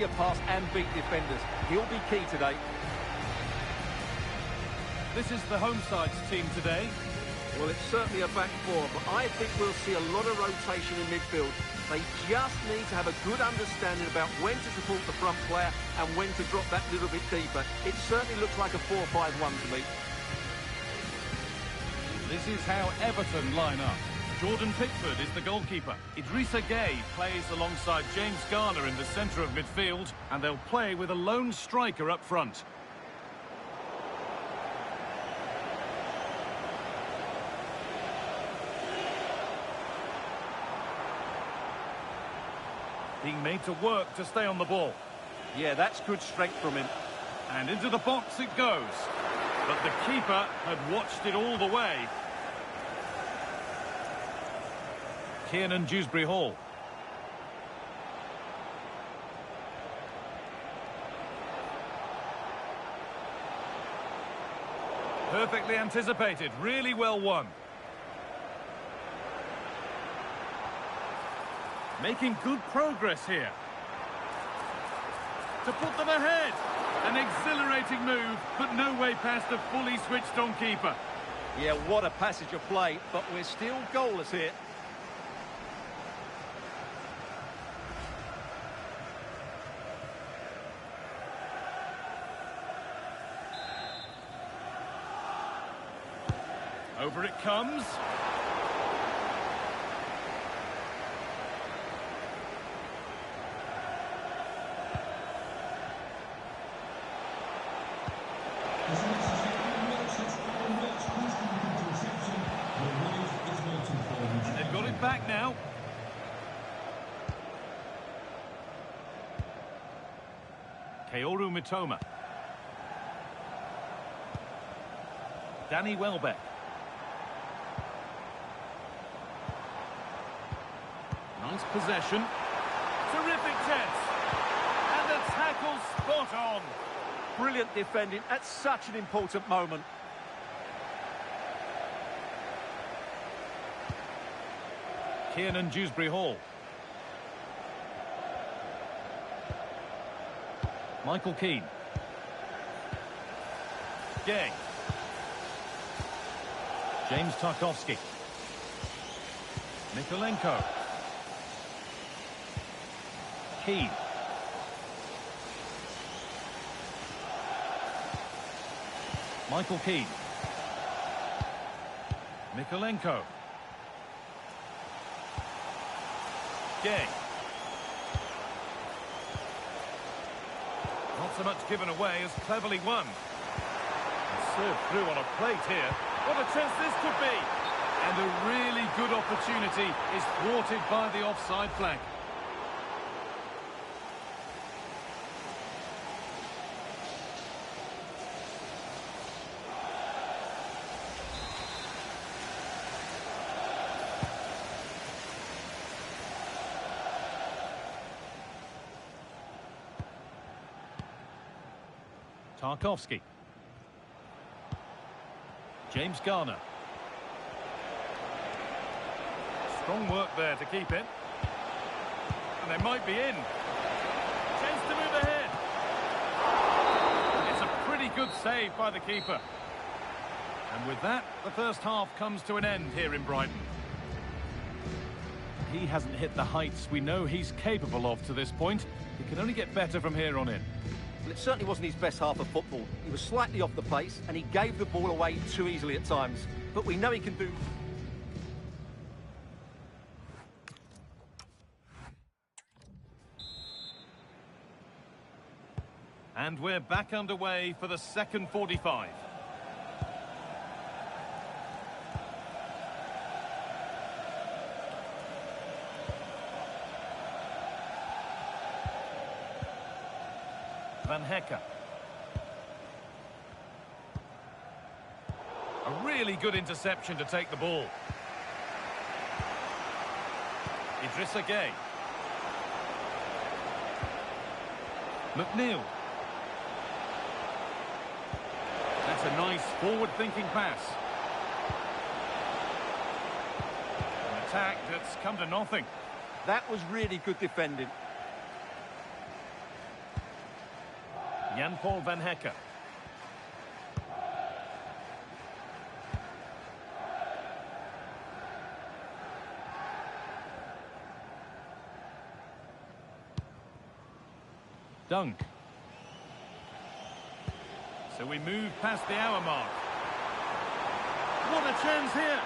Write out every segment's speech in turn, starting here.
Pass and beat defenders. He'll be key today. This is the home side's team today. Well, it's certainly a back four, but I think we'll see a lot of rotation in midfield. They just need to have a good understanding about when to support the front player and when to drop that little bit deeper. It certainly looks like a 4-5-1 to me. This is how Everton line up. Jordan Pickford is the goalkeeper. Idrissa Gueye plays alongside James Garner in the centre of midfield, and they'll play with a lone striker up front. Being made to work to stay on the ball. Yeah, that's good strength from him. And into the box it goes. But the keeper had watched it all the way. Kiernan Dewsbury-Hall. Perfectly anticipated, really well won. Making good progress here. To put them ahead. An exhilarating move, but no way past a fully switched on keeper. Yeah, what a passage of play, but we're still goalless here. Over it comes. They've got it back now. Kaoru Mitoma. Danny Welbeck. Nice possession. Terrific chance. And the tackle spot on. Brilliant defending at such an important moment. Kiernan Dewsbury-Hall. Michael Keane. Gay. James Tarkowski. Mikolenko. Keane. Michael Keane. Mikolenko. Gay. Not so much given away as cleverly won. And served through on a plate here. What a chance this could be. And a really good opportunity is thwarted by the offside flag. Tarkowski. James Garner. Strong work there to keep it. And they might be in. Chance to move ahead. It's a pretty good save by the keeper. And with that, the first half comes to an end here in Brighton. He hasn't hit the heights we know he's capable of to this point. He can only get better from here on in. Well, it certainly wasn't his best half of football. He was slightly off the pace and he gave the ball away too easily at times. But we know he can do... And we're back underway for the second 45. Van Hecke. A really good interception to take the ball. Idrissa Gueye. McNeil. That's a nice forward-thinking pass. An attack that's come to nothing. That was really good defending. Jan-Paul van Hecker. Dunk. So we move past the hour mark. What a chance here!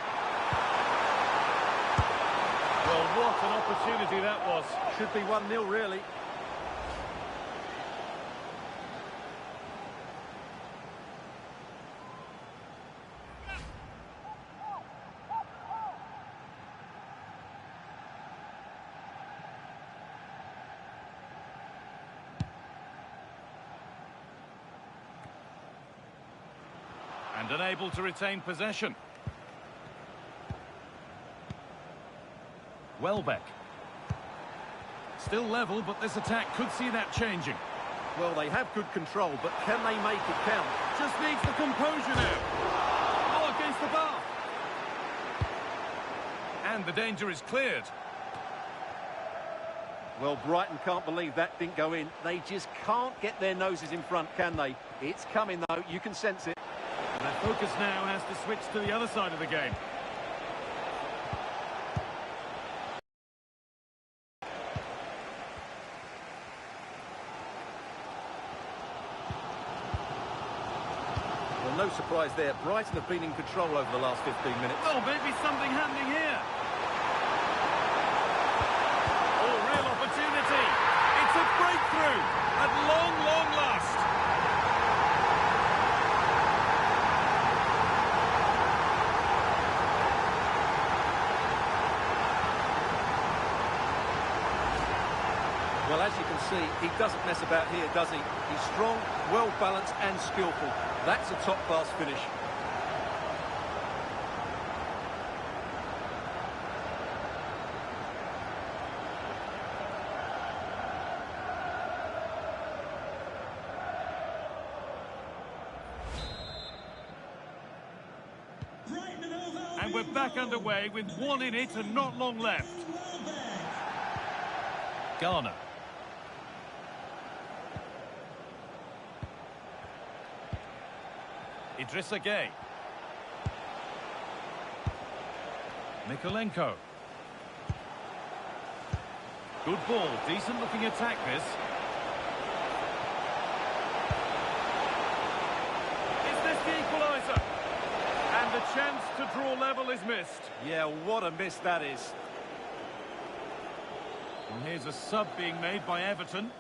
Well, what an opportunity that was. Should be 1-0, really. And unable to retain possession. Welbeck. Still level, but this attack could see that changing. Well, they have good control, but can they make it count? Just needs the composure now. Oh, against the bar. And the danger is cleared. Well, Brighton can't believe that didn't go in. They just can't get their noses in front, can they? It's coming, though. You can sense it. Their focus now has to switch to the other side of the game. Well, no surprise there. Brighton have been in control over the last 15 minutes. Well, maybe something happening here. Oh, real opportunity. It's a breakthrough at long, long last. Well, as you can see, he doesn't mess about here, does he? He's strong, well-balanced and skillful. That's a top-class finish. And we're back underway with one in it and not long left. Garner. Idrissa Gueye. Mikolenko. Good ball, decent looking attack this. Is this the equaliser? And the chance to draw level is missed. Yeah, what a miss that is. And here's a sub being made by Everton.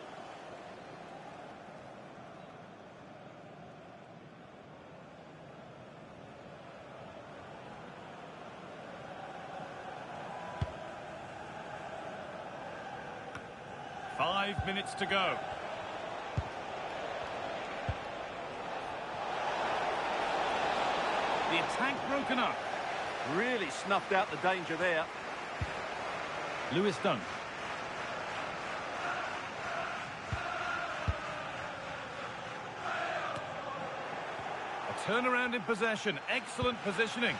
Five minutes to go. The attack broken up. Really snuffed out the danger there. Lewis Dunk. A turnaround in possession. Excellent positioning.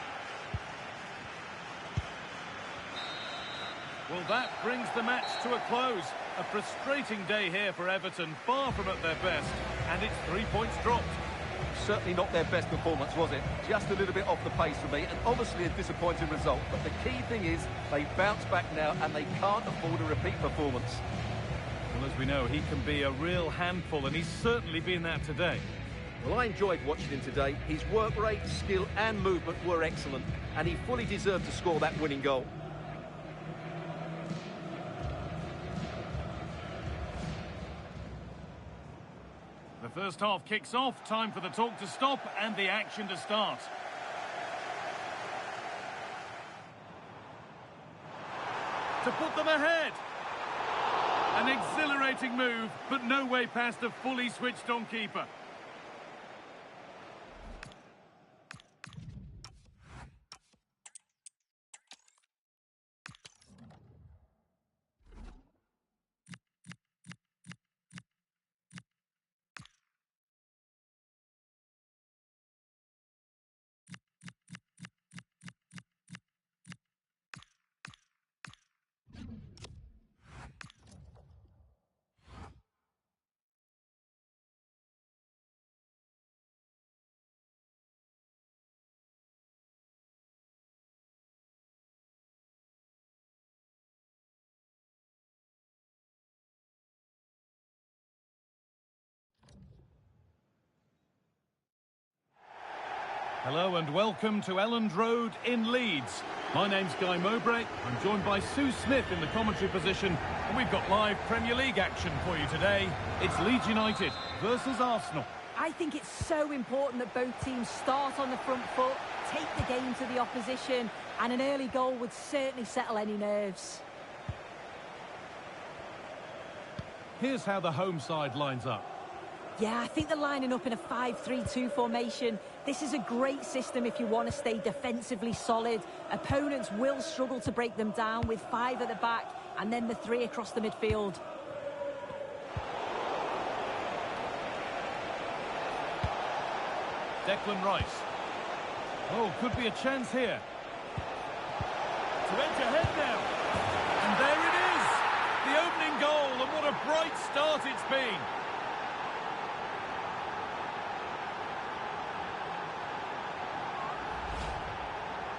Well, that brings the match to a close. A frustrating day here for Everton, far from at their best, and it's 3 points dropped. Certainly not their best performance, was it? Just a little bit off the pace for me, and obviously a disappointing result. But the key thing is, they bounce back now, and they can't afford a repeat performance. Well, as we know, he can be a real handful, and he's certainly been that today. Well, I enjoyed watching him today. His work rate, skill and movement were excellent, and he fully deserved to score that winning goal. The first half kicks off, time for the talk to stop and the action to start. To put them ahead. An exhilarating move, but no way past a fully switched on keeper. Hello and welcome to Elland Road in Leeds. My name's Guy Mowbray. I'm joined by Sue Smith in the commentary position, and we've got live Premier League action for you today. It's Leeds United versus Arsenal. I think it's so important that both teams start on the front foot, take the game to the opposition, and an early goal would certainly settle any nerves. Here's how the home side lines up. Yeah, I think they're lining up in a 5-3-2 formation. This is a great system if you want to stay defensively solid. Opponents will struggle to break them down with 5 at the back and then the 3 across the midfield. Declan Rice. Oh, could be a chance here. To edge ahead now. And there it is! The opening goal, and what a bright start it's been.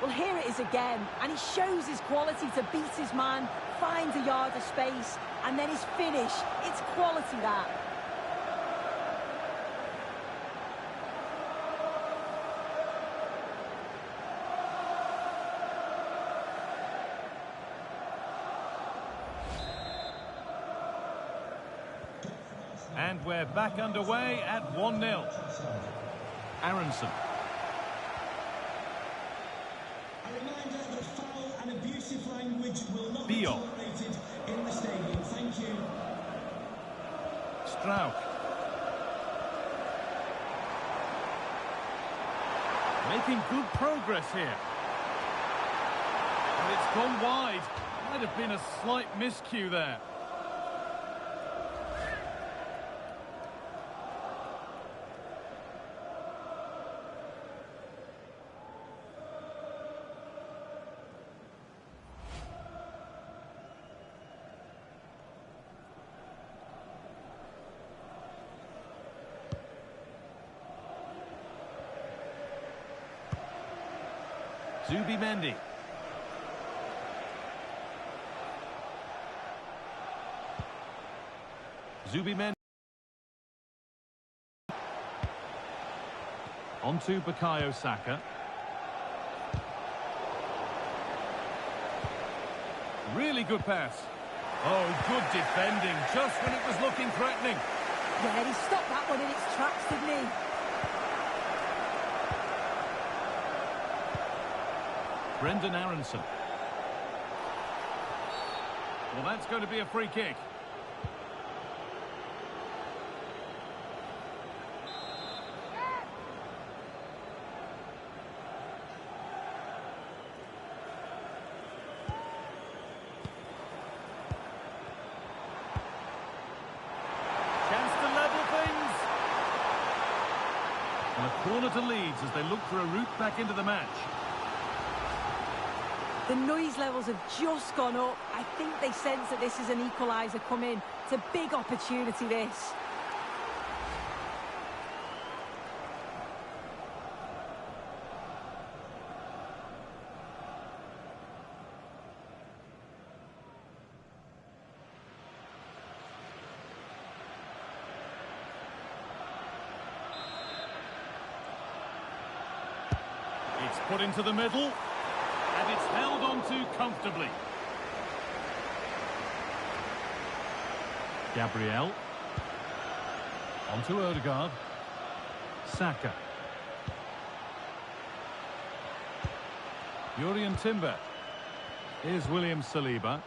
Well, here it is again, and he shows his quality to beat his man, finds a yard of space, and then his finish. It's quality, that. And we're back underway at 1-0. Aronson. A reminder that foul and abusive language will not be Bio. tolerated in the stadium. Thank you. Strauch. Making good progress here. And it's gone wide. Might have been a slight miscue there. Zubimendi. Zubimendi. Onto Bukayo Saka. Really good pass. Oh, good defending, just when it was looking threatening. Yeah, he stopped that one in its tracks, didn't he? Brendan Aronson. Well, that's going to be a free kick. Chance to level things. And a corner to Leeds as they look for a route back into the match. The noise levels have just gone up. I think they sense that this is an equaliser coming. It's a big opportunity, this. It's put into the middle. And it's held on to comfortably. Gabriel. Onto Odegaard. Saka. Jurrien Timber. Here's William Saliba.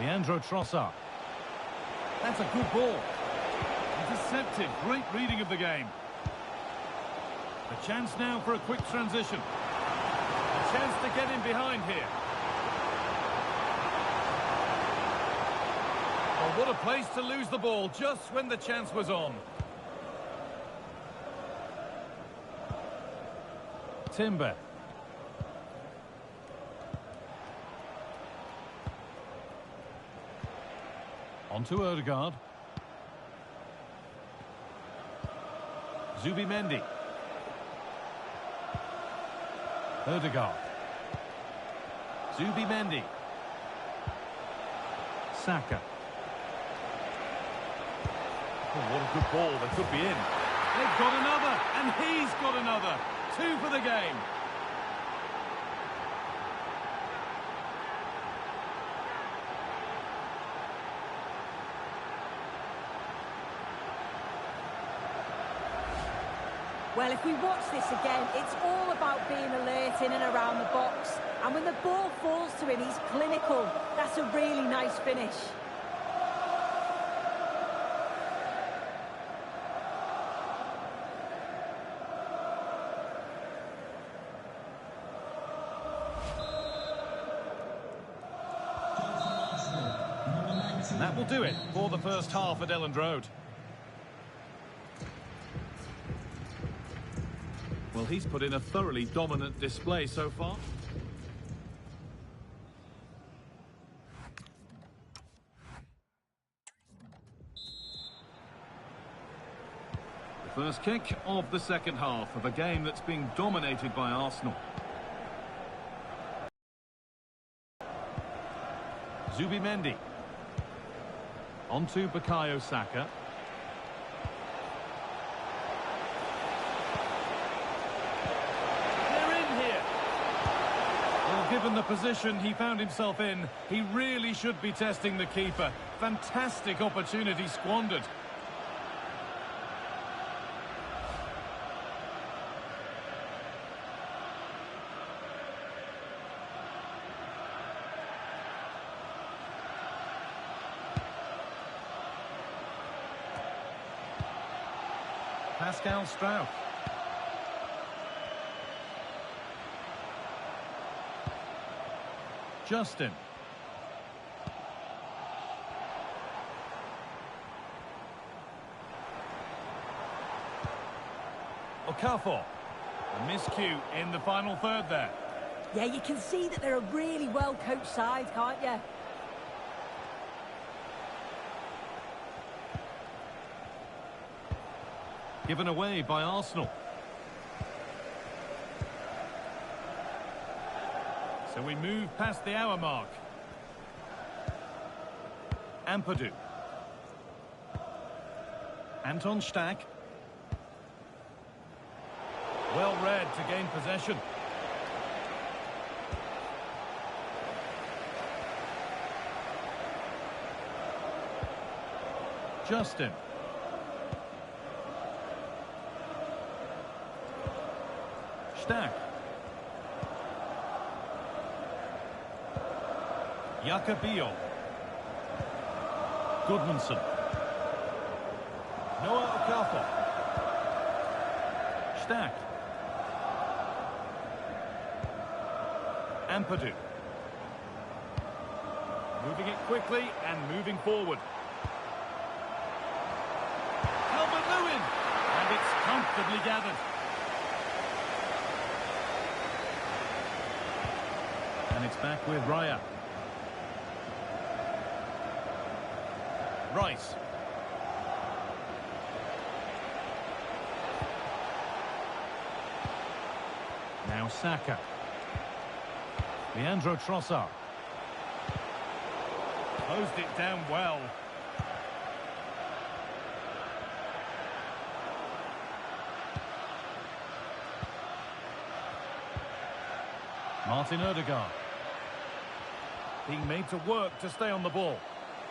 Leandro Trossard. That's a good ball. Intercepted. Great reading of the game. A chance now for a quick transition. A chance to get in behind here. Oh, what a place to lose the ball just when the chance was on. Timber. Onto Odegaard. Zubimendi. Odegaard. Zubimendi. Saka. Oh, what a good ball. They could be in. They've got another, and he's got another. 2 for the game. Well, if we watch this again, it's all about being alert in and around the box. And when the ball falls to him, he's clinical. That's a really nice finish. And that will do it for the first half at Elland Road. Well, he's put in a thoroughly dominant display so far. The first kick of the second half of a game that's being dominated by Arsenal. Zubimendi. On to Bukayo Saka. Given the position he found himself in, he really should be testing the keeper. Fantastic opportunity squandered. Pascal Strauch. Justin. Okafor. A miscue in the final third there. Yeah, you can see that they're a really well-coached side, can't you? Given away by Arsenal. So we move past the hour mark. Ampadu. Anton Stack. Well read to gain possession. Justin. Stack. Jakobio. Goodmanson. Noah Okafor. Stack. Ampadu. Moving it quickly and moving forward. Calvert-Lewin. And it's comfortably gathered. And it's back with Raya. Rice. Now Saka. Leandro Trossard. Closed it down well. Martin Odegaard. Being made to work to stay on the ball.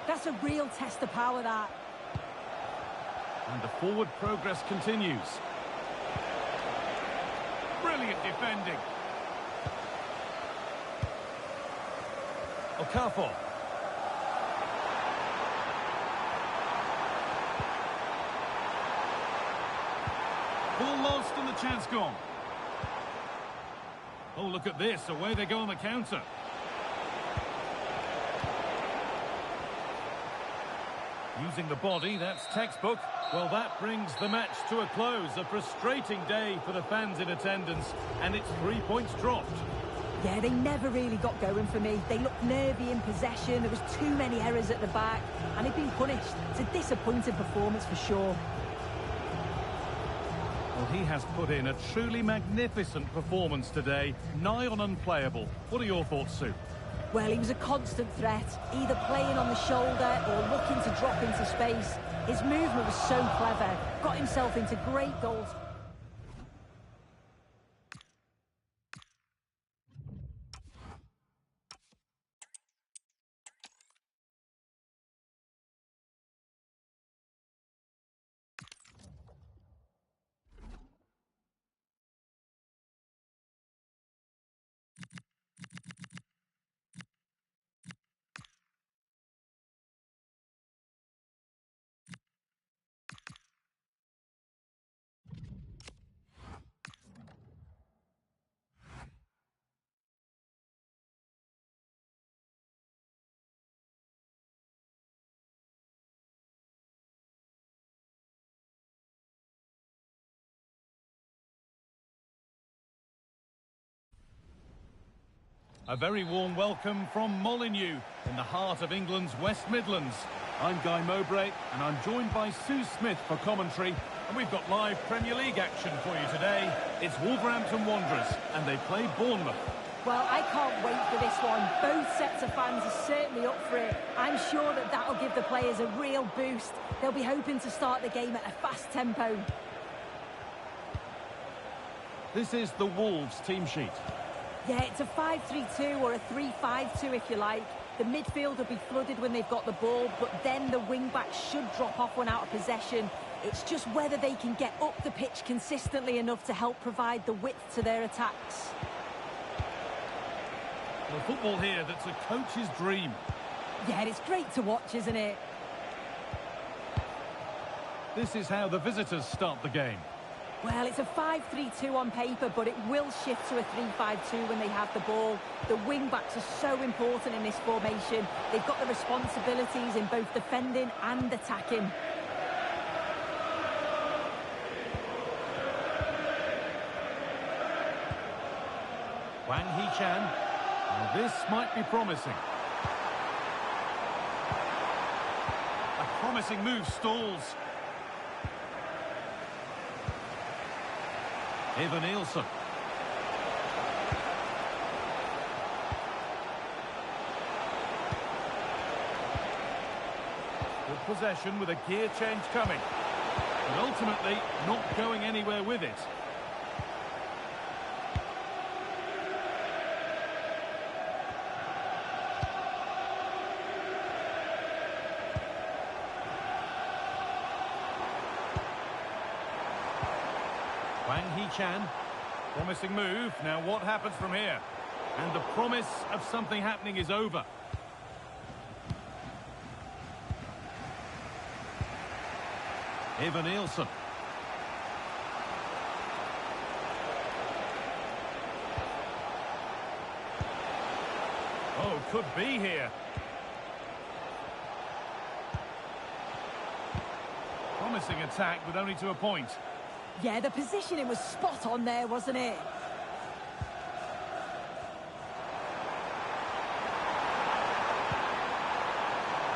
That's a real test of power, that. And the forward progress continues. Brilliant defending. Okafor. Ball lost and the chance gone. Oh, look at this. Away they go on the counter. Using the body, that's textbook. Well, that brings the match to a close. A frustrating day for the fans in attendance, and it's 3 points dropped. Yeah, they never really got going for me. They looked nervy in possession. There was too many errors at the back, and they've been punished. It's a disappointing performance for sure. Well, he has put in a truly magnificent performance today, nigh on unplayable. What are your thoughts, Sue? Well, he was a constant threat, either playing on the shoulder or looking to drop into space. His movement was so clever, got himself into great goals. A very warm welcome from Molineux, in the heart of England's West Midlands. I'm Guy Mowbray, and I'm joined by Sue Smith for commentary. And we've got live Premier League action for you today. It's Wolverhampton Wanderers, and they play Bournemouth. Well, I can't wait for this one. Both sets of fans are certainly up for it. I'm sure that that'll give the players a real boost. They'll be hoping to start the game at a fast tempo. This is the Wolves team sheet. Yeah, it's a 5-3-2 or a 3-5-2 if you like. The midfield will be flooded when they've got the ball, but then the wing-backs should drop off when out of possession. It's just whether they can get up the pitch consistently enough to help provide the width to their attacks. Well, football here that's a coach's dream. Yeah, it's great to watch, isn't it? This is how the visitors start the game. Well, it's a 5-3-2 on paper, but it will shift to a 3-5-2 when they have the ball. The wing-backs are so important in this formation. They've got the responsibilities in both defending and attacking. Wang Hee-chan. And this might be promising. A promising move stalls. Evan Nielsen. Good possession with a gear change coming. But ultimately, not going anywhere with it. Wang Hee-chan, promising move. Now what happens from here? And the promise of something happening is over. Evan Nielsen. Oh, could be here. Promising attack with only to a point. Yeah, the positioning was spot on there, wasn't it?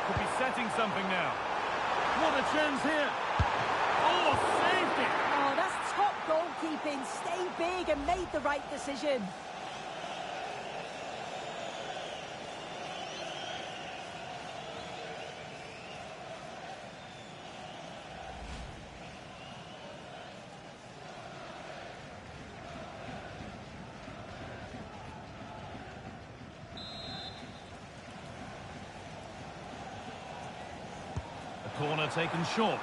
Could be setting something now. What a chance here. Oh, saved it. Oh, that's top goalkeeping. Stayed big and made the right decision. Corner taken short.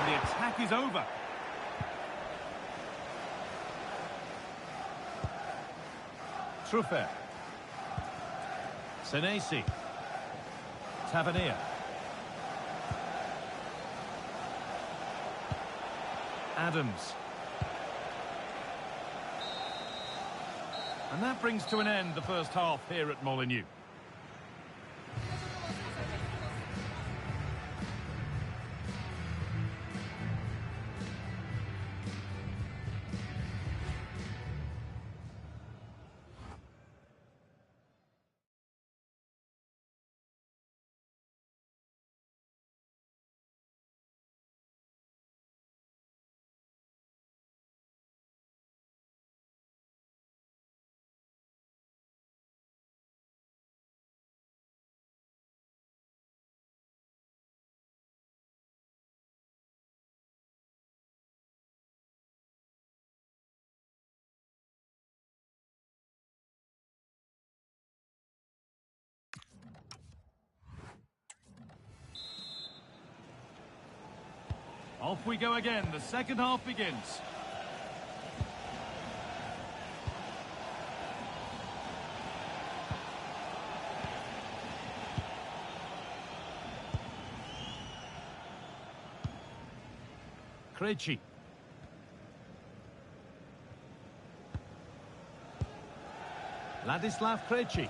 And the attack is over. Truffert. Senesi. Tavernier. Adams. And that brings to an end the first half here at Molineux. Off we go again. The second half begins. Krejci. Ladislav Krejci.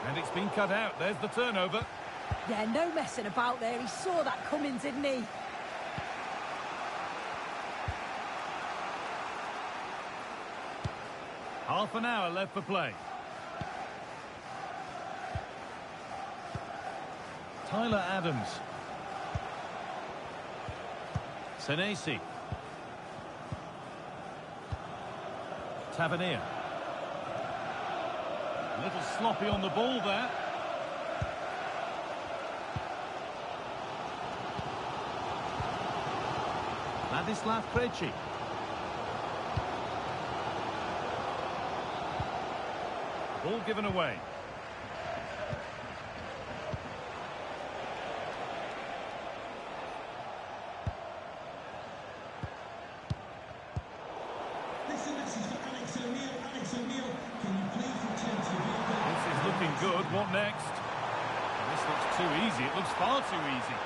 And it's been cut out. There's the turnover. Yeah, no messing about there. He saw that coming, didn't he? Half an hour left for play. Tyler Adams. Senesi. Tavernier. A little sloppy on the ball there. Ladislav Krejci. Ball given away. This is a message for Alex O'Neill. Alex O'Neill, can you please return to the vehicle? This is looking good. What next? This looks too easy. It looks far too easy.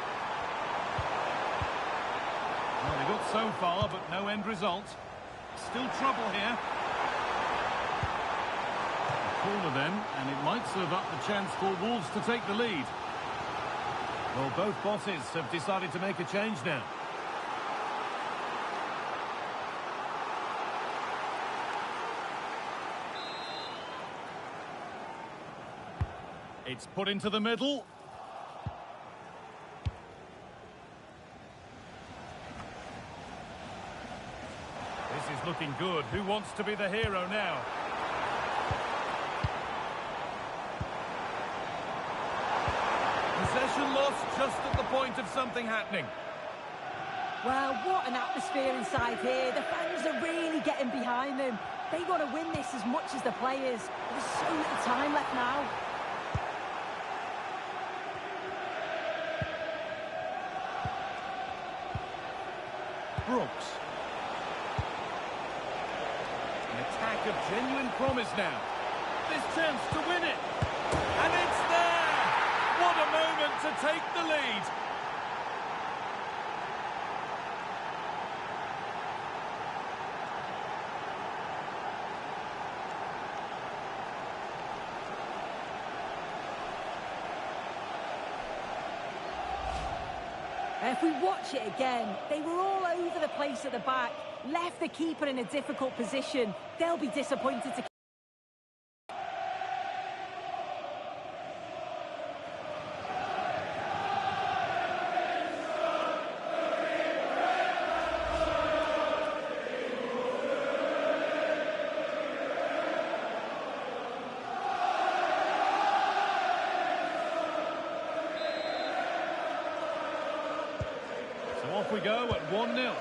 Well, they got so far, but no end result. Still trouble here. Corner then, and it might serve up the chance for Wolves to take the lead. Well, both bosses have decided to make a change now. It's put into the middle. This is looking good. Who wants to be the hero now? Possession lost just at the point of something happening. Well, what an atmosphere inside here. The fans are really getting behind them. They want to win this as much as the players. There's so little time left now. Brooks. An attack of genuine promise now. This chance to win it. And it's there! What a moment to take the lead. If we watch it again, they were all over the place at the back, left the keeper in a difficult position. They'll be disappointed to... So off we go at 1-0.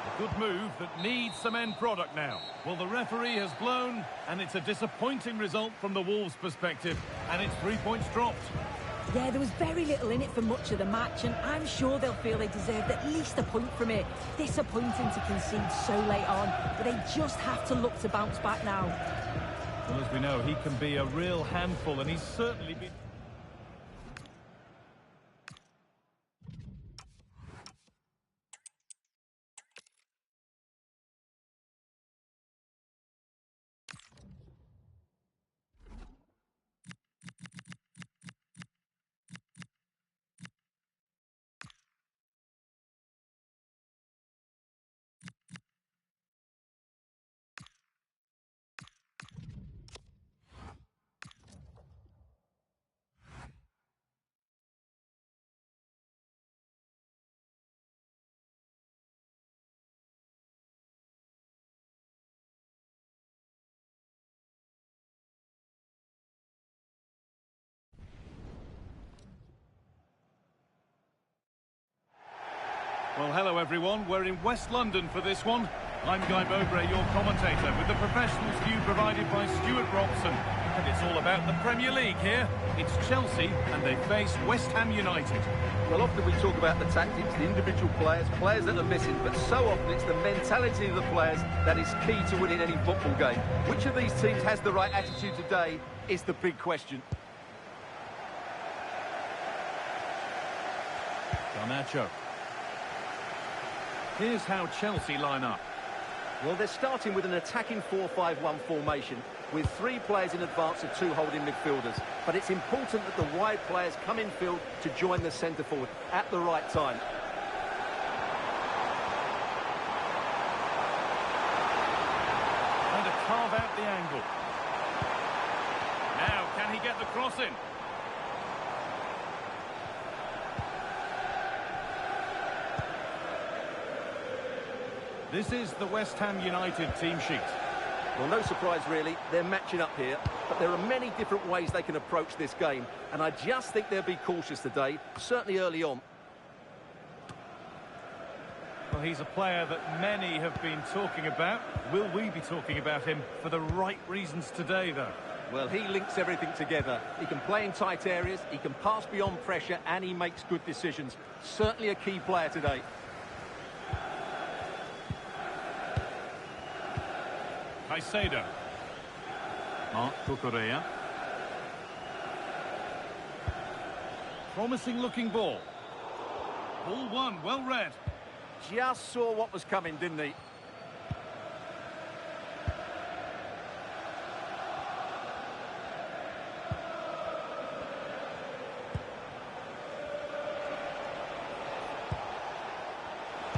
A good move that needs some end product now. Well, the referee has blown, and it's a disappointing result from the Wolves' perspective, and it's 3 points dropped. Yeah, there was very little in it for much of the match, and I'm sure they'll feel they deserved at least a point from it. Disappointing to concede so late on, but they just have to look to bounce back now. Well, as we know, he can be a real handful, and he's certainly been... Well, hello everyone. We're in West London for this one. I'm Guy Mowbray, your commentator, with the professionals view provided by Stuart Robson. And it's all about the Premier League here. It's Chelsea, and they face West Ham United. Well, often we talk about the tactics, the individual players that are missing, but so often it's the mentality of the players that is key to winning any football game. Which of these teams has the right attitude today is the big question. Garnacho. Here's how Chelsea line up. Well, they're starting with an attacking 4-5-1 formation with 3 players in advance of 2 holding midfielders. But it's important that the wide players come in field to join the centre forward at the right time. Trying to carve out the angle. Now, can he get the cross in? This is the West Ham United team sheet. Well, no surprise really, they're matching up here, but there are many different ways they can approach this game, and I just think they'll be cautious today, certainly early on. Well, he's a player that many have been talking about. Will we be talking about him for the right reasons today, though? Well, he links everything together. He can play in tight areas, he can pass beyond pressure, and he makes good decisions. Certainly a key player today. Caicedo. Marc Cucurella. Promising looking ball. Ball one, well read. Just saw what was coming, didn't he?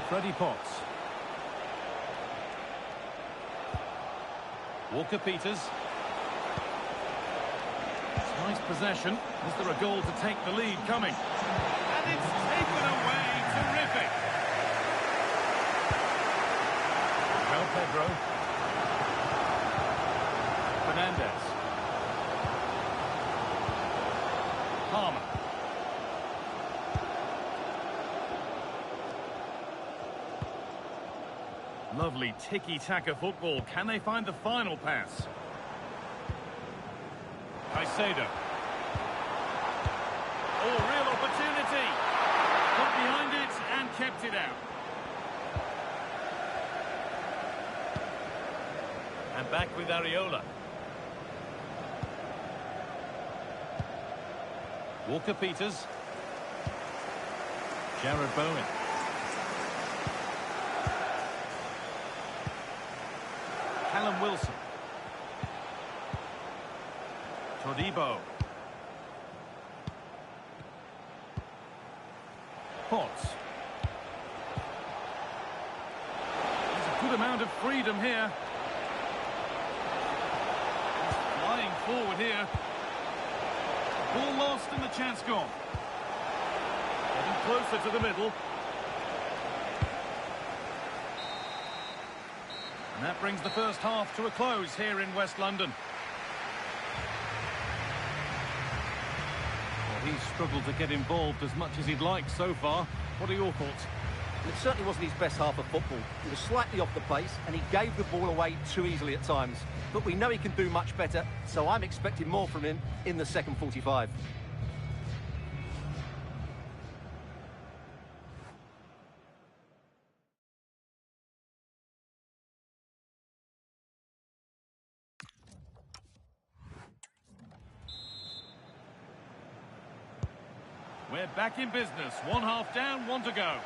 Freddie Potts. Walker-Peters. Nice possession. Is there a goal to take the lead coming? And it's taken away. Terrific. Well, Pedro. Fernandez. Palmer. Lovely tiki-taka football. Can they find the final pass? Caicedo. Oh, real opportunity. Got behind it and kept it out. And back with Areola. Walker-Peters. Jared Bowen. Callum Wilson. Todibo. Potts. There's a good amount of freedom here. He's flying forward here. Ball lost and the chance gone. Getting closer to the middle. And that brings the first half to a close here in West London. Well, he's struggled to get involved as much as he'd like so far. What are your thoughts? It certainly wasn't his best half of football. He was slightly off the pace and he gave the ball away too easily at times. But we know he can do much better, so I'm expecting more from him in the second 45. We're back in business. 1 half down, 1 to go.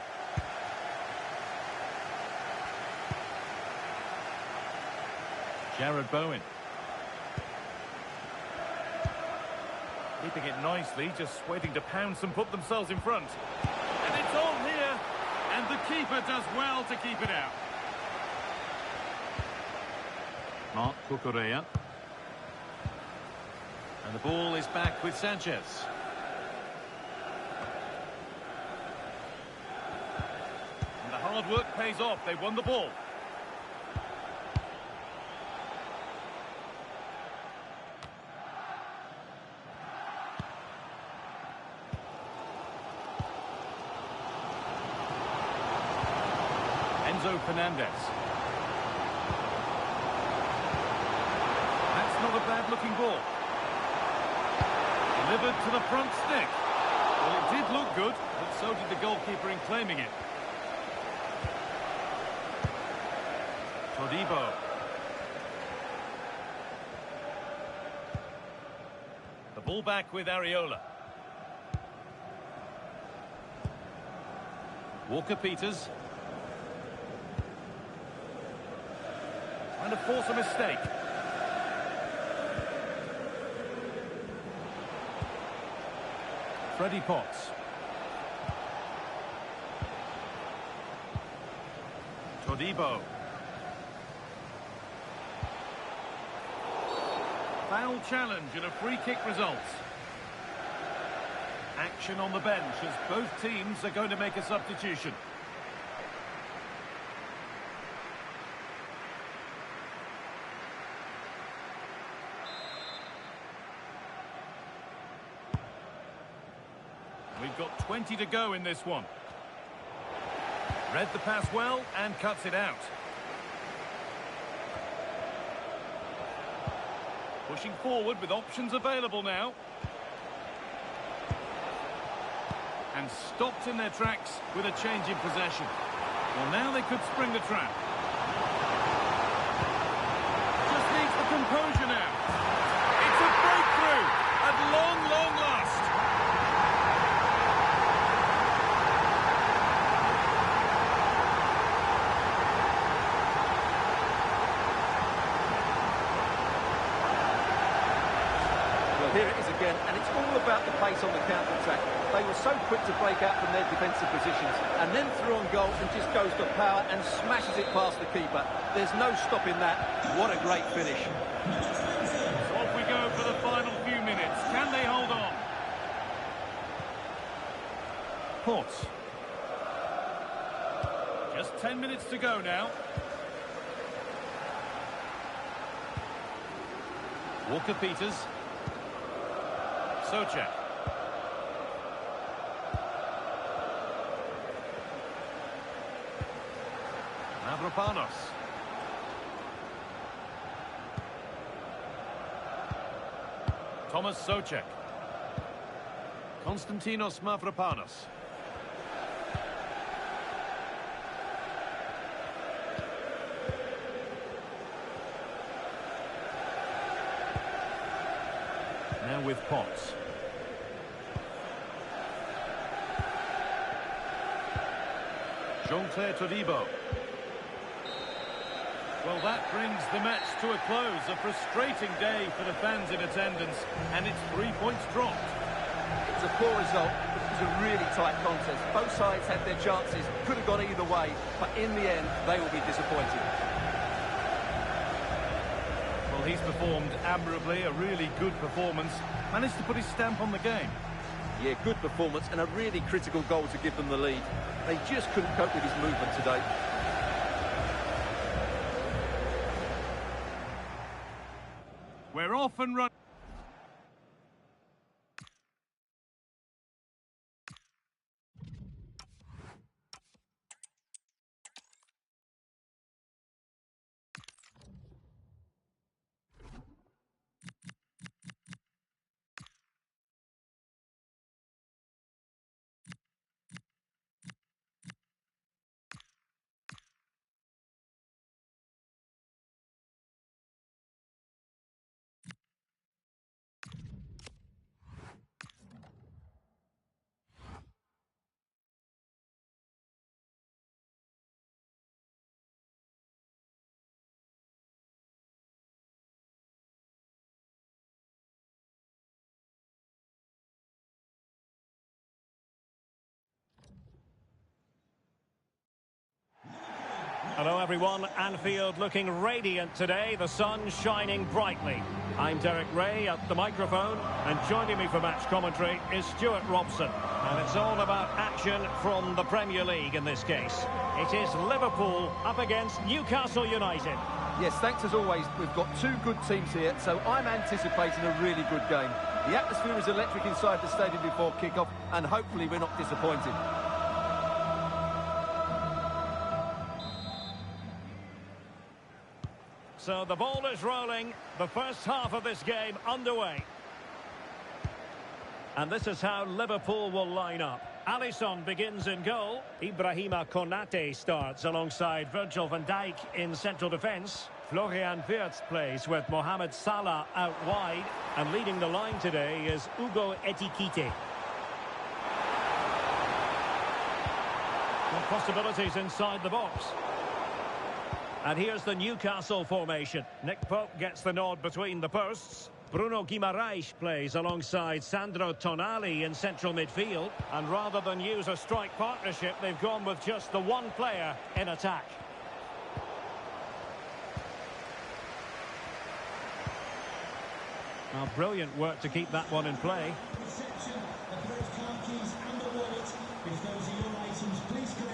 Jared Bowen. Keeping it nicely, just waiting to pounce and put themselves in front. And it's on here, and the keeper does well to keep it out. Marc Cucurella. And the ball is back with Sanchez. Hard work pays off. They won the ball. Enzo Fernandez. That's not a bad-looking ball. Delivered to the front stick. Well, it did look good, but so did the goalkeeper in claiming it. Todibo. The ball back with Areola. Walker-Peters. Trying to force a mistake. Freddie Potts. Todibo. Foul challenge and a free kick results. Action on the bench as both teams are going to make a substitution. We've got 20 to go in this one. Read the pass well and cuts it out. Pushing forward with options available now. And stopped in their tracks with a change in possession. Well, now they could spring the trap. Just needs the composure now. It's a breakthrough at long, long last. Well, here it is again, and it's all about the pace on the counter-attack. They were so quick to break out from their defensive positions, and then through on goal and just goes to power and smashes it past the keeper. There's no stopping that. What a great finish. So off we go for the final few minutes. Can they hold on? Potts. Just 10 minutes to go now. Walker-Peters. Souček. Mavropanos. Thomas Souček. Konstantinos Mavropanos. Now with Potts. Jean-Claire Todibo. Well, that brings the match to a close. A frustrating day for the fans in attendance, and it's 3 points dropped. It's a poor result, but it was a really tight contest. Both sides had their chances, could have gone either way, but in the end, they will be disappointed. Well, he's performed admirably, a really good performance. Managed to put his stamp on the game. Yeah, good performance and a really critical goal to give them the lead. They just couldn't cope with his movement today. We're off and running. Hello everyone, Anfield looking radiant today, the sun shining brightly. I'm Derek Ray at the microphone, and joining me for match commentary is Stuart Robson. And it's all about action from the Premier League in this case. It is Liverpool up against Newcastle United. Yes, thanks as always. We've got two good teams here, so I'm anticipating a really good game. The atmosphere is electric inside the stadium before kick-off, and hopefully we're not disappointed. So the ball is rolling. The first half of this game underway. And this is how Liverpool will line up. Alisson begins in goal. Ibrahima Konate starts alongside Virgil van Dijk in central defence. Florian Wirtz plays with Mohamed Salah out wide. And leading the line today is Hugo Ekitike. Good possibilities inside the box. And here's the Newcastle formation. Nick Pope gets the nod between the posts. Bruno Guimaraes plays alongside Sandro Tonali in central midfield. And rather than use a strike partnership, they've gone with just the one player in attack. Well, brilliant work to keep that one in play.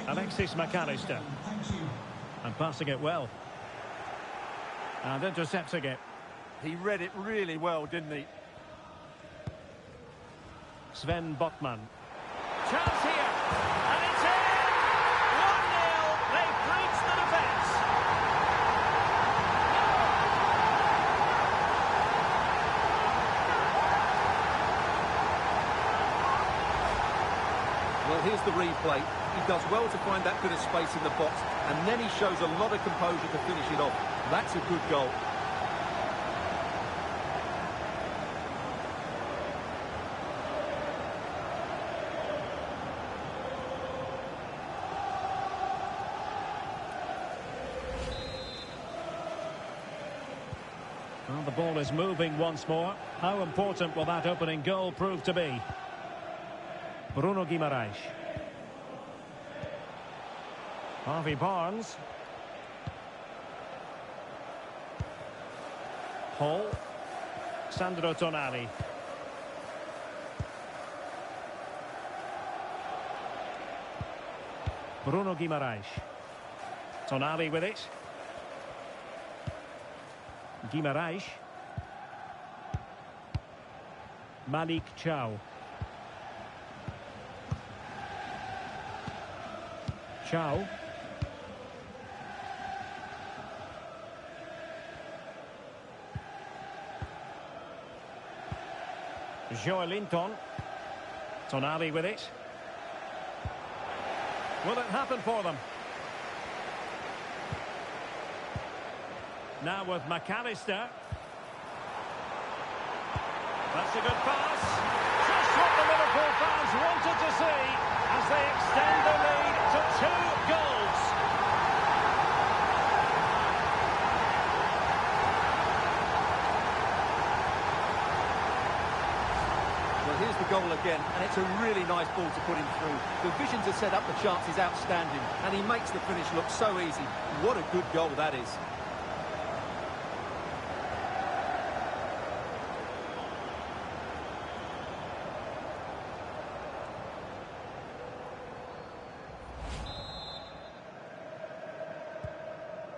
Alexis McAllister. And passing it well. And intercepting it. He read it really well, didn't he? Sven Botman. Chance here. And it's in! 1-0. They've breached the defence. Well, here's the replay. He does well to find that bit of space in the box, and then he shows a lot of composure to finish it off. That's a good goal. Well, the ball is moving once more. How important will that opening goal prove to be? Bruno Guimaraes. Harvey Barnes. Hall. Sandro Tonali. Bruno Guimaraes. Tonali with it. Guimaraes. Malik Chow. Chow. Joelinton. Tonali with it. Will it happen for them? Now with McAllister. That's a good pass. Just what the Liverpool fans wanted to see as they extend the lead to 2 goals. Well, here's the goal again, and it's a really nice ball to put him through. The vision to set up the chance is outstanding, and he makes the finish look so easy. What a good goal that is.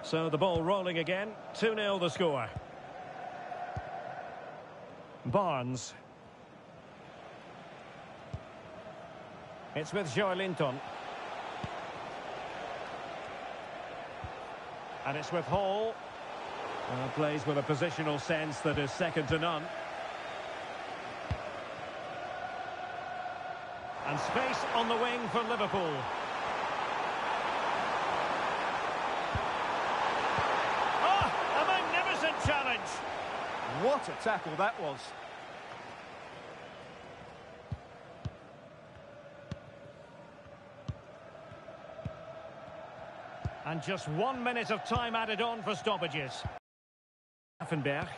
So the ball rolling again. 2-0 the score. Barnes. It's with Joelinton. And it's with Hall. Plays with a positional sense that is second to none. And space on the wing for Liverpool. Challenge. What a tackle that was. And just 1 minute of time added on for stoppages. Affenberg.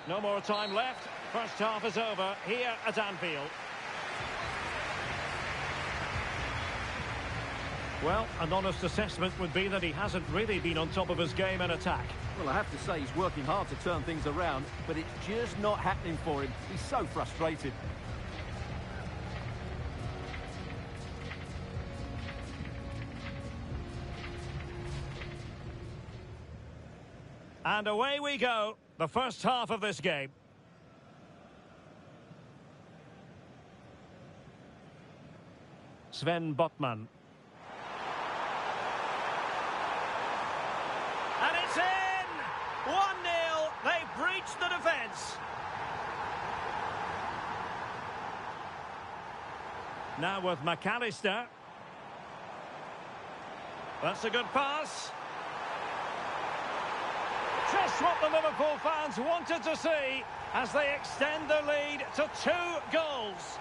No more time left. First half is over here at Anfield. Well, an honest assessment would be that he hasn't really been on top of his game in attack. Well, I have to say he's working hard to turn things around, but it's just not happening for him. He's so frustrated. And away we go, the first half of this game. Sven Botman. Now with McAllister. That's a good pass. Just what the Liverpool fans wanted to see as they extend their lead to 2 goals.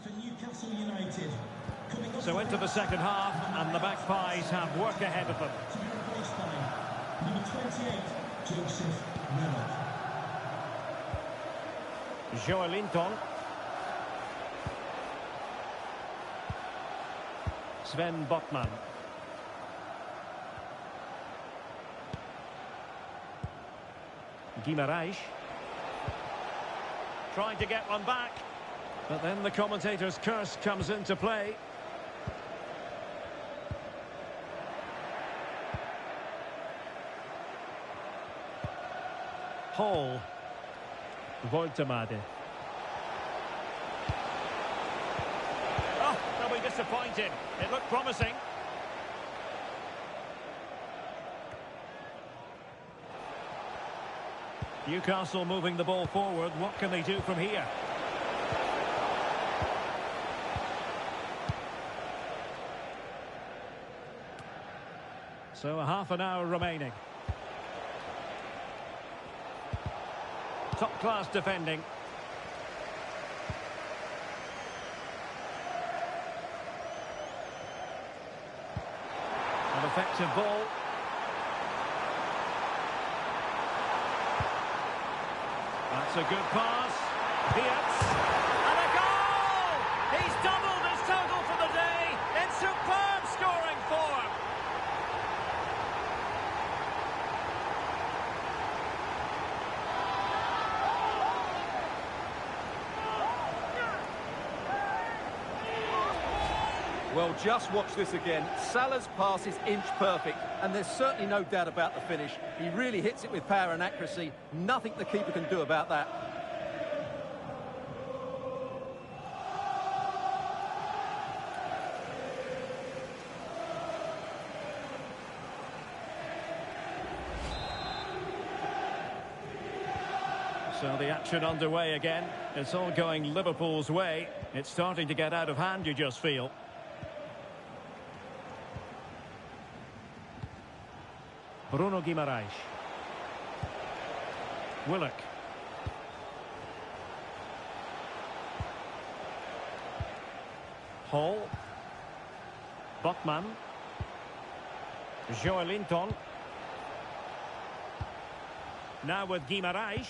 For Newcastle United. So into the second half, and the Magpies have work ahead of them. To be replaced by number 28, Joseph Miller. Joelinton. Sven Botman. Guimaraes. Trying to get one back. But then the commentator's curse comes into play. Hall. Voltemade. Oh, they'll be disappointed. It looked promising. Newcastle moving the ball forward. What can they do from here? So a half an hour remaining. Top class defending. An effective ball. That's a good pass. Diaz. And a goal! He's doubled his total for the day in superb scoring form. Well, just watch this again. Salah's pass is inch perfect, and there's certainly no doubt about the finish. He really hits it with power and accuracy. Nothing the keeper can do about that. So the action underway again. It's all going Liverpool's way. It's starting to get out of hand, you just feel. Bruno Guimaraes. Willock. Hall. Botman. Joelinton. Now with Guimaraes.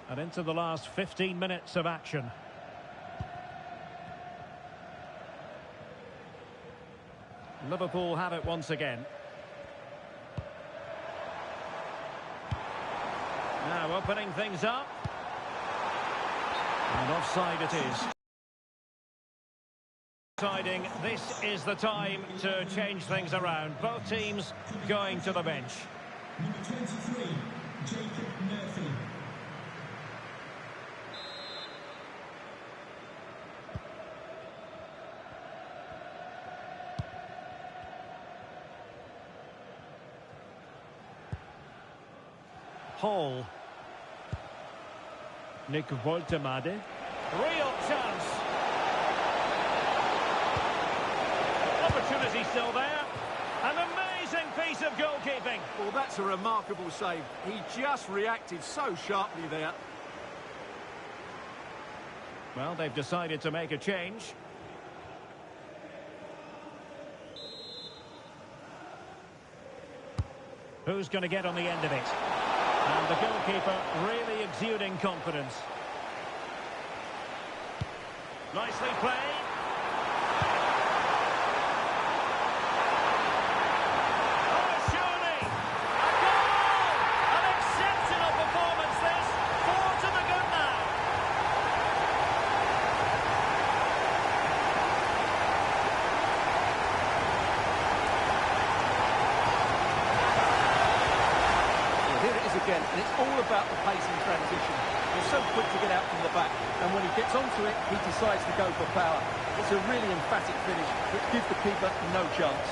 And into the last 15 minutes of action. Liverpool have it once again. Now opening things up. And offside it is. Deciding this is the time to change things around. Both teams going to the bench. Number 23, Jacob Murphy. Hall. Nick Woltemade. Real chance. Opportunity still there. An amazing piece of goalkeeping. Well, that's a remarkable save. He just reacted so sharply there. Well, they've decided to make a change. Who's going to get on the end of it? And the goalkeeper really exuding confidence. Nicely played. Oh, surely! A goal! An exceptional performance this. 4 to the good now. Here it is again, and it's all about the pace in transition. He's so quick to get out from the back, and when he gets onto it, he decides to go for power. It's a really emphatic finish, which gives the keeper no chance.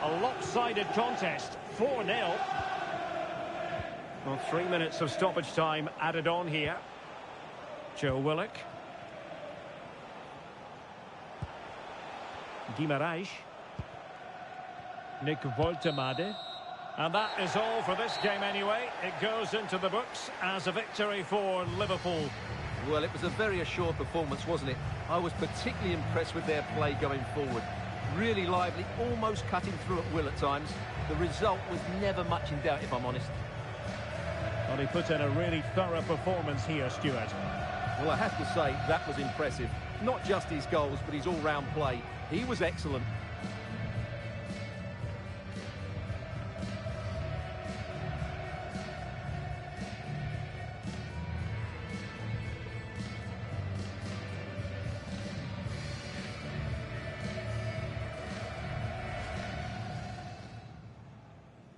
A lopsided contest, 4-0. Well, 3 minutes of stoppage time added on here. Joe Willock. Guimaraes. Nick Woltemade. And that is all for this game anyway. It goes into the books as a victory for Liverpool. Well, it was a very assured performance, wasn't it? I was particularly impressed with their play going forward. Really lively, almost cutting through at will at times. The result was never much in doubt, if I'm honest. Well, he put in a really thorough performance here, Stuart. Well, I have to say, that was impressive. Not just his goals, but his all-round play. He was excellent.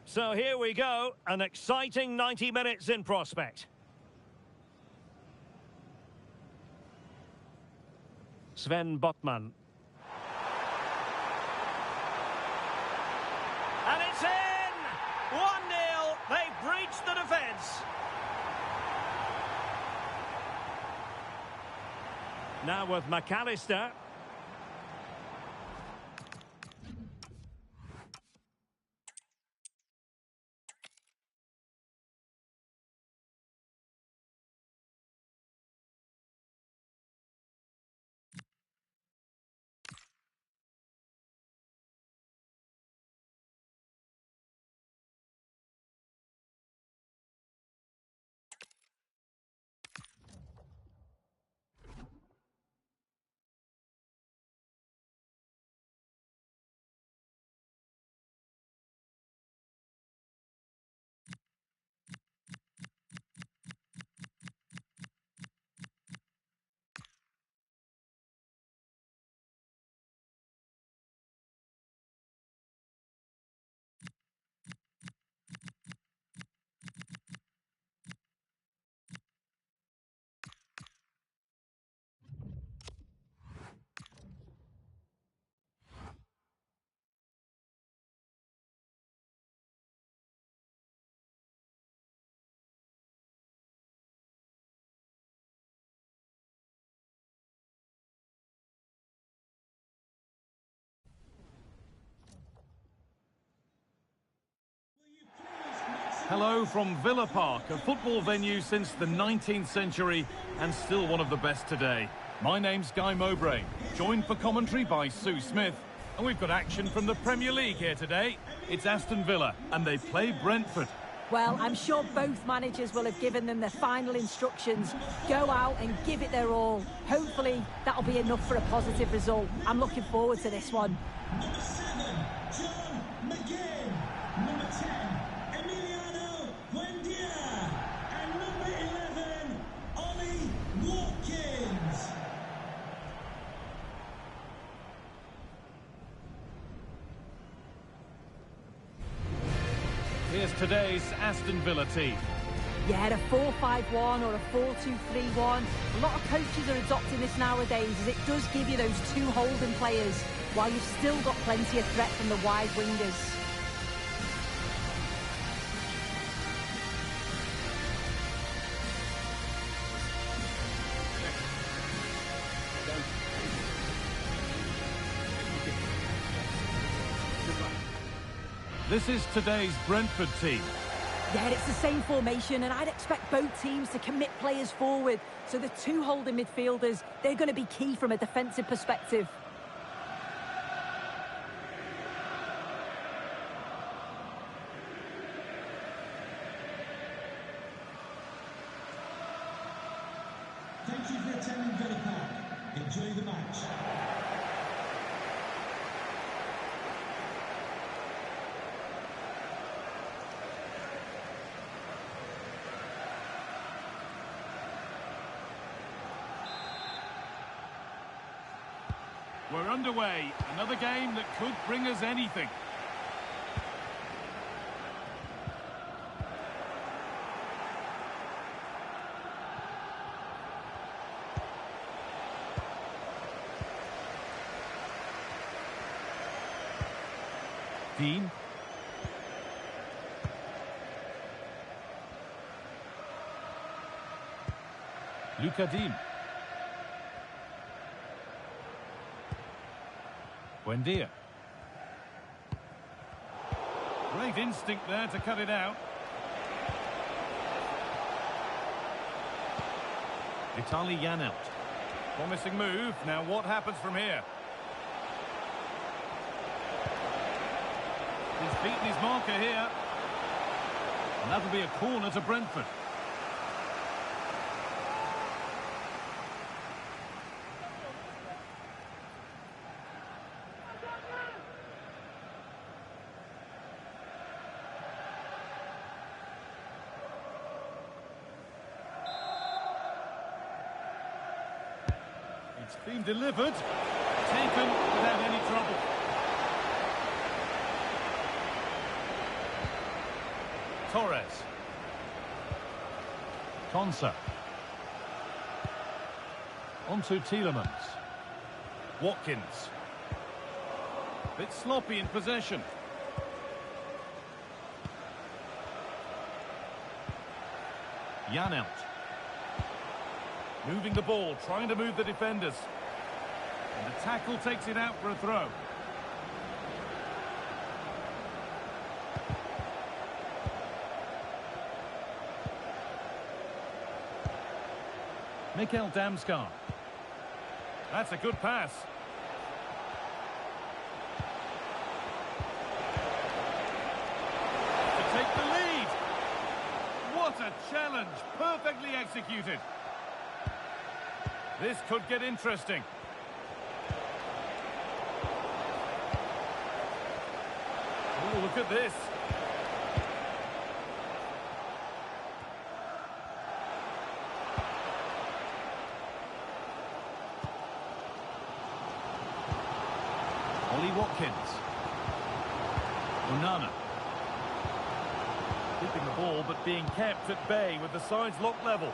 So here we go, an exciting 90 minutes in prospect. Sven Botman. And it's in! 1-0, they've breached the defence. Now with McAllister. Hello from Villa Park, a football venue since the 19th century and still one of the best today. My name's Guy Mowbray, joined for commentary by Sue Smith, and we've got action from the Premier League here today. It's Aston Villa and they play Brentford. Well, I'm sure both managers will have given them their final instructions. Go out and give it their all. Hopefully that'll be enough for a positive result. I'm looking forward to this one. Number 7, John McGinn. Number 10, Emiliano Buendia. And number 11, Ollie Watkins. Here's today's Aston Villa team. Yeah, a 4-5-1 or a 4-2-3-1. A lot of coaches are adopting this nowadays as it does give you those two holding players while you've still got plenty of threat from the wide wingers. This is today's Brentford team. Yeah, it's the same formation, and I'd expect both teams to commit players forward. So the two holding midfielders, they're going to be key from a defensive perspective. Thank you for attending Villa Park. Enjoy the match. We're underway. Another game that could bring us anything. Dean. Luca Dean. Buendia. Great instinct there to cut it out. Vitaly Janelt. Promising move. Now what happens from here? He's beaten his marker here. And that'll be a corner to Brentford. It's been delivered, taken without any trouble. Torres. Konsa. Onto Tielemans. Watkins. Bit sloppy in possession. Janelt. Moving the ball, trying to move the defenders. And the tackle takes it out for a throw. Mikel Damsgaard. That's a good pass. To take the lead. What a challenge. Perfectly executed. This could get interesting. Oh, look at this. Ollie Watkins. Onana. Keeping the ball, but being kept at bay with the sides locked level.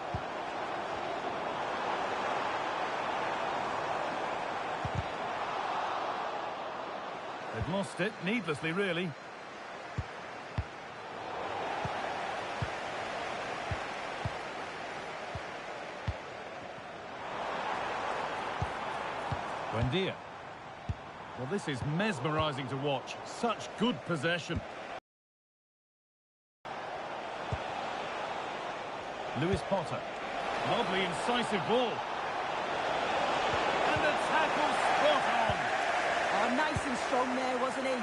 They've lost it, needlessly, really. Buendia. Well, this is mesmerising to watch. Such good possession. Lewis Potter. Lovely, incisive ball. And the tackle spot on. Oh, nice and strong there, wasn't he?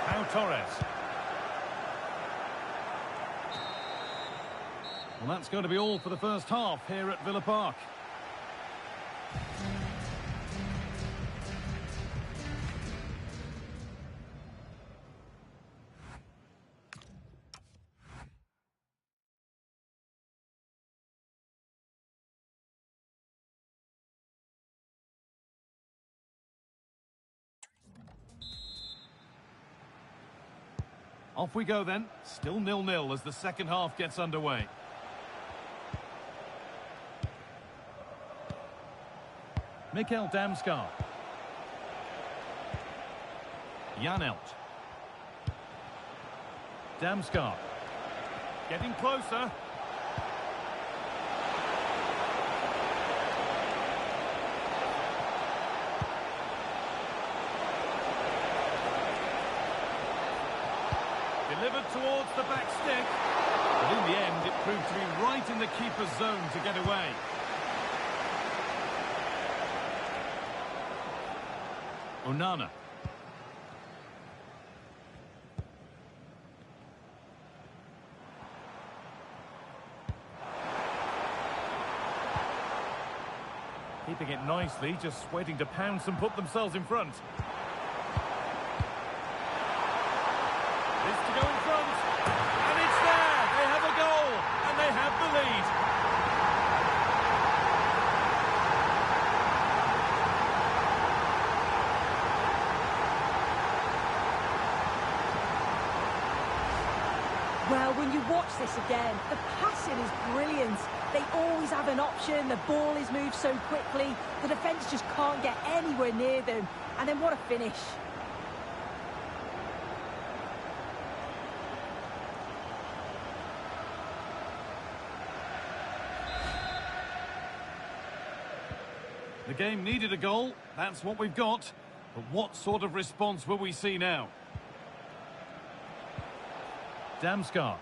Pau Torres. Well, that's going to be all for the first half here at Villa Park. Off we go then. Still 0-0 as the second half gets underway. Mikkel Damsgaard. Janelt. Damsgaard. Getting closer. Delivered towards the back stick. But in the end, it proved to be right in the keeper's zone to get away. Onana. Keeping it nicely, just waiting to pounce and put themselves in front. This to go in front. And it's there! They have a goal! And they have the lead. Well, when you watch this again, the passing is brilliant. They always have an option, the ball is moved so quickly, the defence just can't get anywhere near them. And then what a finish. The game needed a goal, that's what we've got. But what sort of response will we see now? Damsgaard.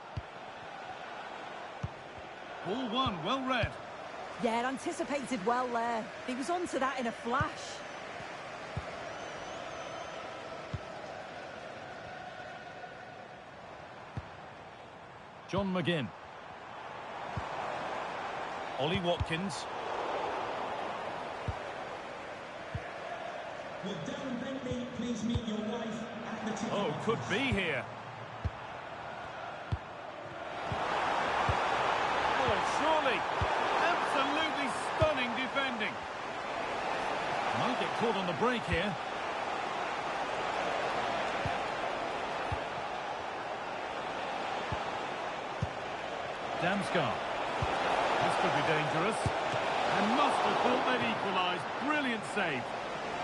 Ball one, well read. Yeah, anticipated well there. He was onto that in a flash. John McGinn. Ollie Watkins. Will Darren Bentley please meet your wife at the ticket Oh, office? could be here. Surely, absolutely stunning defending. Might get caught on the break here. Damsgaard. This could be dangerous. And must have thought they'd equalised. Brilliant save.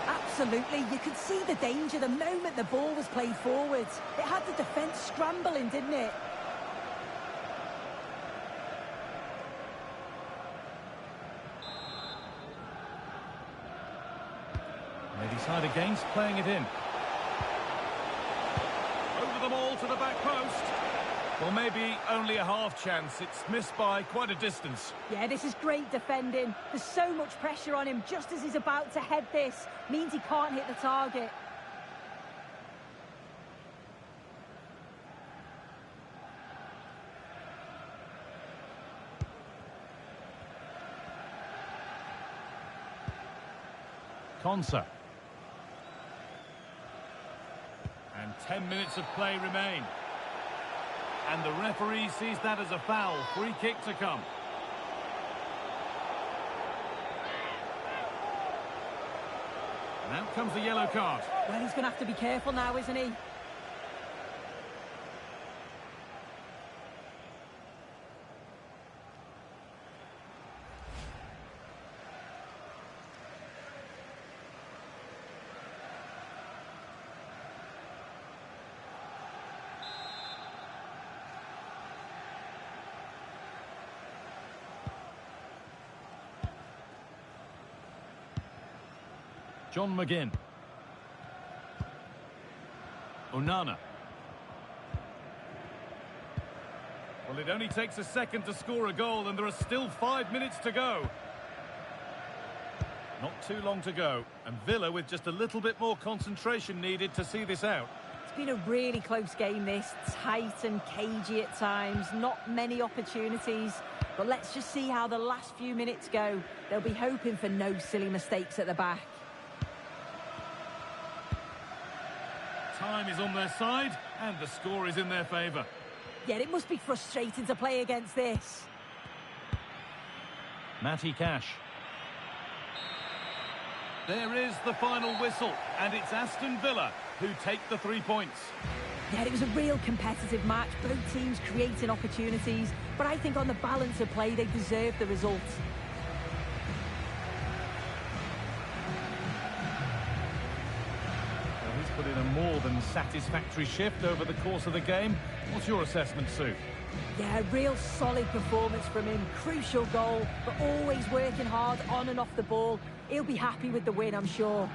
Absolutely, you could see the danger the moment the ball was played forwards. It had the defence scrambling, didn't it? They decide against playing it in. Over the ball to the back post. Well, maybe only a half chance. It's missed by quite a distance. Yeah, this is great defending. There's so much pressure on him just as he's about to head this. Means he can't hit the target. Konsa. And 10 minutes of play remain. And the referee sees that as a foul. Free kick to come. And out comes the yellow card. Well, he's going to have to be careful now, isn't he? John McGinn. Onana. Well, it only takes a second to score a goal, and there are still 5 minutes to go. Not too long to go, and Villa with just a little bit more concentration needed to see this out. It's been a really close game, this. Tight and cagey at times. Not many opportunities. But let's just see how the last few minutes go. They'll be hoping for no silly mistakes at the back. Time is on their side, and the score is in their favour. Yeah, it must be frustrating to play against this. Matty Cash. There is the final whistle, and it's Aston Villa who take the 3 points. Yeah, it was a real competitive match. Both teams creating opportunities, but I think on the balance of play, they deserved the result. Well, he's put in a more than satisfactory shift over the course of the game. What's your assessment, Sue? Yeah, a real solid performance from him. Crucial goal, but always working hard on and off the ball. He'll be happy with the win, I'm sure.